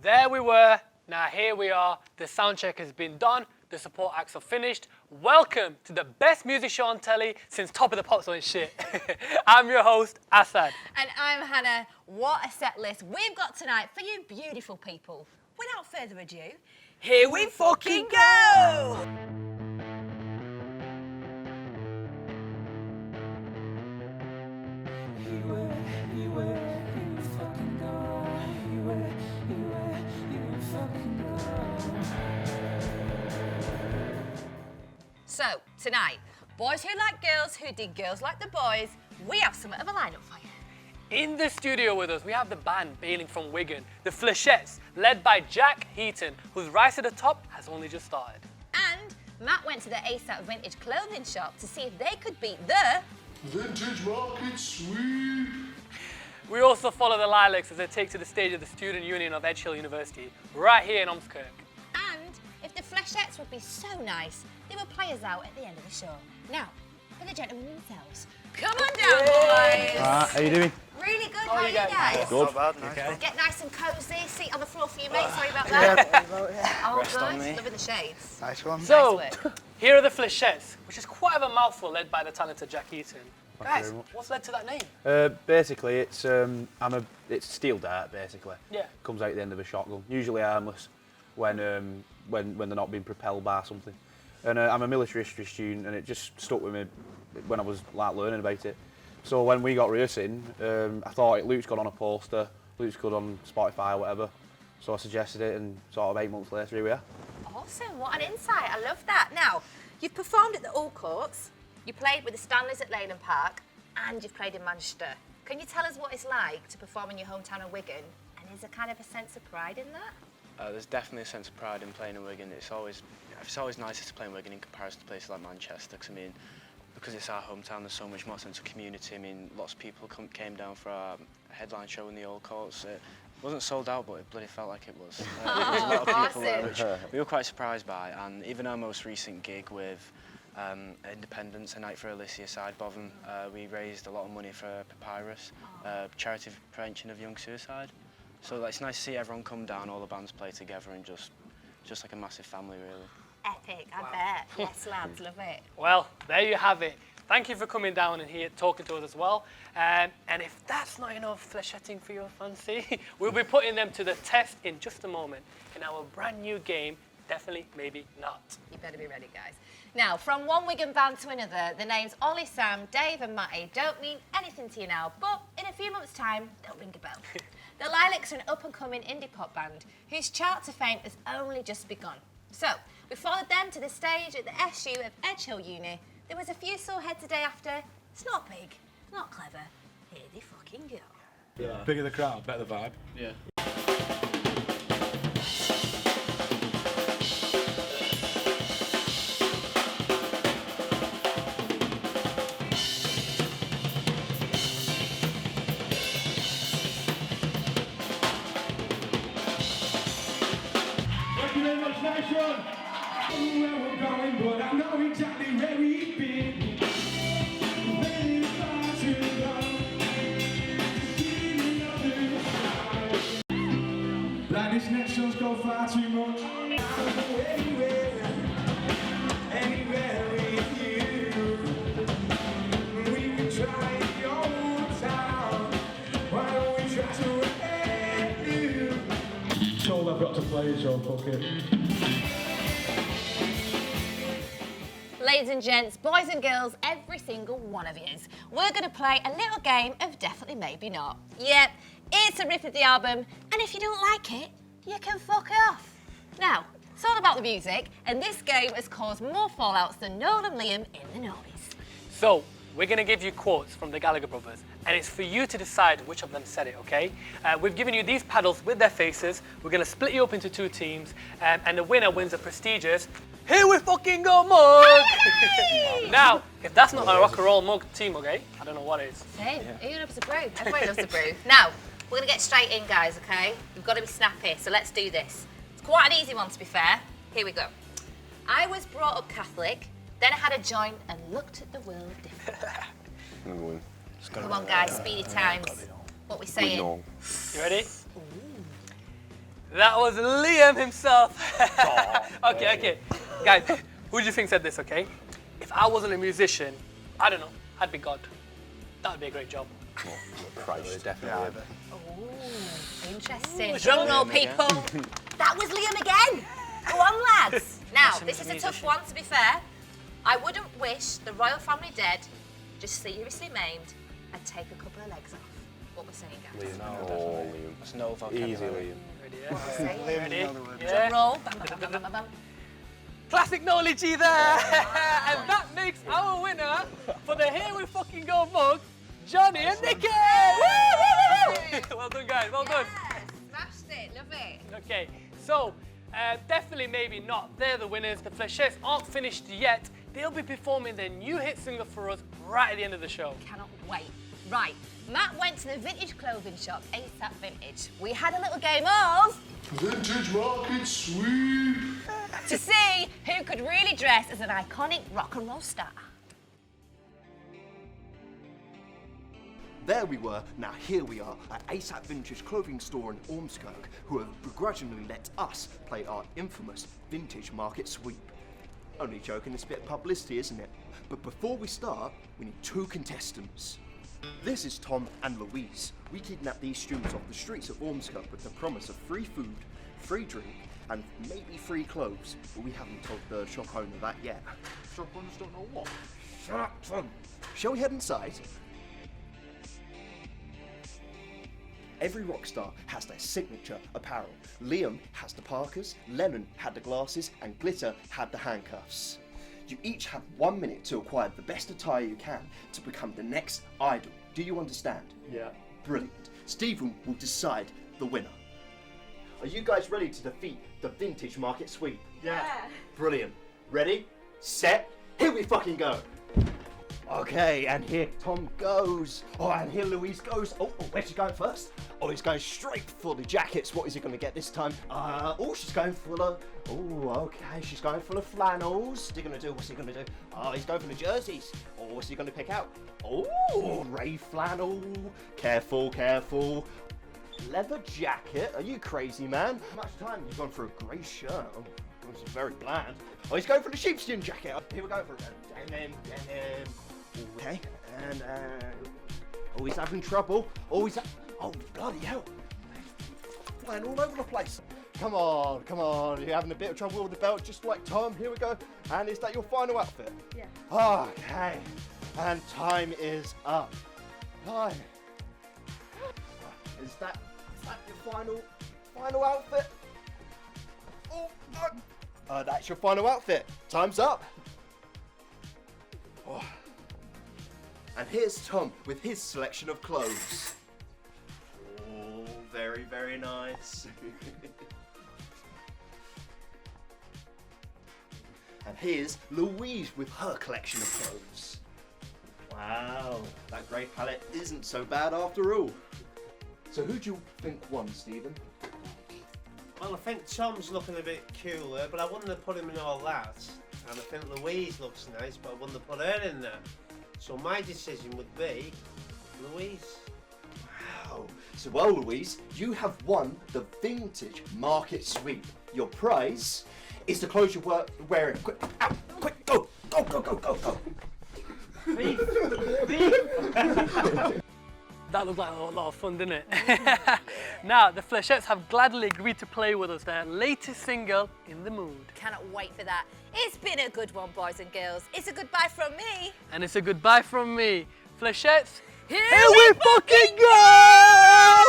There we were. Now here we are. The sound check has been done. The support acts are finished. Welcome to the best music show on telly since Top of the Pops and shit. I'm your host, Asad. And I'm Hannah. What a set list we've got tonight for you beautiful people. Without further ado, here we fucking go! So, tonight, boys who like girls who dig girls like the boys, we have something of a lineup for you. In the studio with us, we have the band bailing from Wigan, the Flechettes, led by Jack Heaton, whose rise to the top has only just started. And Matt went to the ASAP Vintage Clothing Shop to see if they could beat the Vintage Market Sweep. We also follow the Lilacs as they take to the stage of the Student Union of Edge Hill University, right here in Ormskirk. And if the Flechettes would be so nice, they would play us out at the end of the show. Now, for the gentlemen themselves, come on down, boys. How you doing? Really good. How are you guys? Good. Not bad, nice. Okay. Get nice and cosy. Seat on the floor for you, mate. Sorry about that. Oh, Rest on me. good. Loving the shades. Nice one. So, Nice work. here are the Flechettes, which is quite of a mouthful, led by the talented Jack Heaton. you Guys, very much. what's led to that name? Basically, it's it's steel dart. Basically, Yeah. comes out the end of a shotgun. Usually harmless when they're not being propelled by something. And I'm a military history student, and it just stuck with me when I was like learning about it. So when we got rehearsing, I thought it looks good on a poster, looks good on Spotify or whatever. So I suggested it, and sort of 8 months later, here we are. Awesome. What an insight. I love that. Now, you've performed at the All Courts, you played with the Stanleys at Leyland Park, and you've played in Manchester. Can you tell us what it's like to perform in your hometown of Wigan? And is there kind of a sense of pride in that? There's definitely a sense of pride in playing in Wigan. It's always nicer to play in Wigan in comparison to places like Manchester. Cause, I mean, because it's our hometown, there's so much more sense of community. I mean, lots of people came down for our headline show in the Old Courts. It wasn't sold out, but it bloody felt like it was. There was a lot of people there, which we were quite surprised by. And even our most recent gig with Independence, A Night for Alicia Side Botham, we raised a lot of money for Papyrus, charity for prevention of young suicide. So it's nice to see everyone come down, all the bands play together, and just like a massive family, really. Epic, I bet. Yes, lads, love it. Well, there you have it. Thank you for coming down and here talking to us as well. And if that's not enough Flechetting for your fancy, we'll be putting them to the test in just a moment in our brand new game, Definitely Maybe Not. You better be ready, guys. Now, from one Wigan band to another, the names Ollie, Sam, Dave and Matty don't mean anything to you now, but in a few months' time, they'll ring a bell. The Lilacs are an up-and-coming indie pop band whose chart to fame has only just begun. So, we followed them to the stage at the SU of Edge Hill Uni. There was a few sore heads the day after. It's not big, not clever. Here they fucking go. Yeah. Bigger the crowd, better the vibe. Yeah. Thank you very much, nice one. I don't know where we're going, but I know exactly where we've been. Very far to go. Feeling of the side. Like this next song's gone far too much. I'll go anywhere with you. We can try the old town. Why don't we try to end you? It's all I've got to play, so fuck it. Ladies and gents, boys and girls, every single one of yous, we're going to play a little game of Definitely Maybe Not. Yep, it's a riff of the album, and if you don't like it, you can fuck off. Now, it's all about the music, and this game has caused more fallouts than Noel and Liam in the noughties. So, we're going to give you quotes from the Gallagher brothers, and it's for you to decide which of them said it, okay? We've given you these paddles with their faces. We're going to split you up into two teams, and the winner wins a prestigious Here We Fucking Go mug! Now, if that's not a rock and roll mug team, okay? I don't know what is. Same. Who loves a brew? Everybody loves a brew. Now, we're going to get straight in, guys, okay? We've got to be snappy, so let's do this. It's quite an easy one, to be fair. Here we go. I was brought up Catholic, then I had a joint and looked at the world differently. Come on, guys, speedy times. What we saying? You ready? That was Liam himself. Okay. Guys, who do you think said this, okay? If I wasn't a musician, I don't know, I'd be God. That would be a great job. Christ, definitely. Interesting. Drum roll, people. That was Liam again. Go on, lads. Now, this is a tough one, to be fair. I wouldn't wish the royal family dead, just seriously maimed, and take a couple of legs off. What we're saying, guys. Liam. There's no vocabulary. Easy, Liam. Ready? Drum roll. Bam, bam, bam, bam, bam, bam. Classic knowledge there. And that makes our winner for the Here We Fucking Go mug, Johnny and Nikki. Well done, guys. Well done. Yes, smashed it. Love it. Okay, so definitely maybe not. They're the winners. The Flechettes aren't finished yet. They'll be performing their new hit single for us right at the end of the show. Cannot wait. Right, Matt went to the vintage clothing shop, ASAP Vintage. We had a little game of... Vintage Market Sweep. to see who could really dress as an iconic rock and roll star. There we were, now here we are at ASAP Vintage clothing store in Ormskirk, who have begrudgingly let us play our infamous Vintage Market Sweep. Only joking, it's a bit of publicity, isn't it? But before we start, we need 2 contestants. This is Tom and Louise. We kidnapped these students off the streets of Ormskirk with the promise of free food, free drink, and maybe free clothes, but we haven't told the shop owner that yet. Shop owners don't know what. Shut up, son. Shall we head inside? Every rock star has their signature apparel. Liam has the Parkers, Lennon had the glasses, and Glitter had the handcuffs. You each have 1 minute to acquire the best attire you can to become the next idol. Do you understand? Yeah. Brilliant. Stephen will decide the winner. Are you guys ready to defeat the Vintage Market Sweep? Yeah. Brilliant. Ready, set, here we fucking go. Okay, and here Tom goes. Oh, and here Louise goes. Oh, where's she going first? Oh, he's going straight for the jackets. What is he going to get this time? Oh, she's going for the... Oh, okay, she's going for the flannels. What's he going to do? What's he going to do? Oh, he's going for the jerseys. Oh, what's he going to pick out? Oh, Ray flannel. Careful, careful. Leather jacket. Are you crazy, man? How much time? You've gone for a grey shirt. Oh, this is very bland. Oh, he's going for the sheepskin jacket. Oh, here we go for it. Denim. Okay, and oh, he's having trouble. Oh, oh, bloody hell! Flying all over the place. Come on! You're having a bit of trouble with the belt, just like Tom. Here we go. And is that your final outfit? Yeah. Okay. And time is up. Time. Is that your final outfit? Oh, no. That's your final outfit. Time's up. Oh. And here's Tom with his selection of clothes. Oh, very, very nice. And here's Louise with her collection of clothes. Wow, that grey palette isn't so bad after all. So who do you think won, Stephen? Well, I think Tom's looking a bit cooler, but I wouldn't have put him in all that. And I think Louise looks nice, but I wouldn't have put her in there. So my decision would be Louise. Wow. So well, Louise, you have won the Vintage Market Sweep. Your prize is the clothes you're wearing. Quick, out, quick, go. That looked like a lot of fun, didn't it? Now, the Flechettes have gladly agreed to play with us their latest single, In the Mood. Cannot wait for that. It's been a good one, boys and girls. It's a goodbye from me. And it's a goodbye from me. Flechettes, Here we fucking go!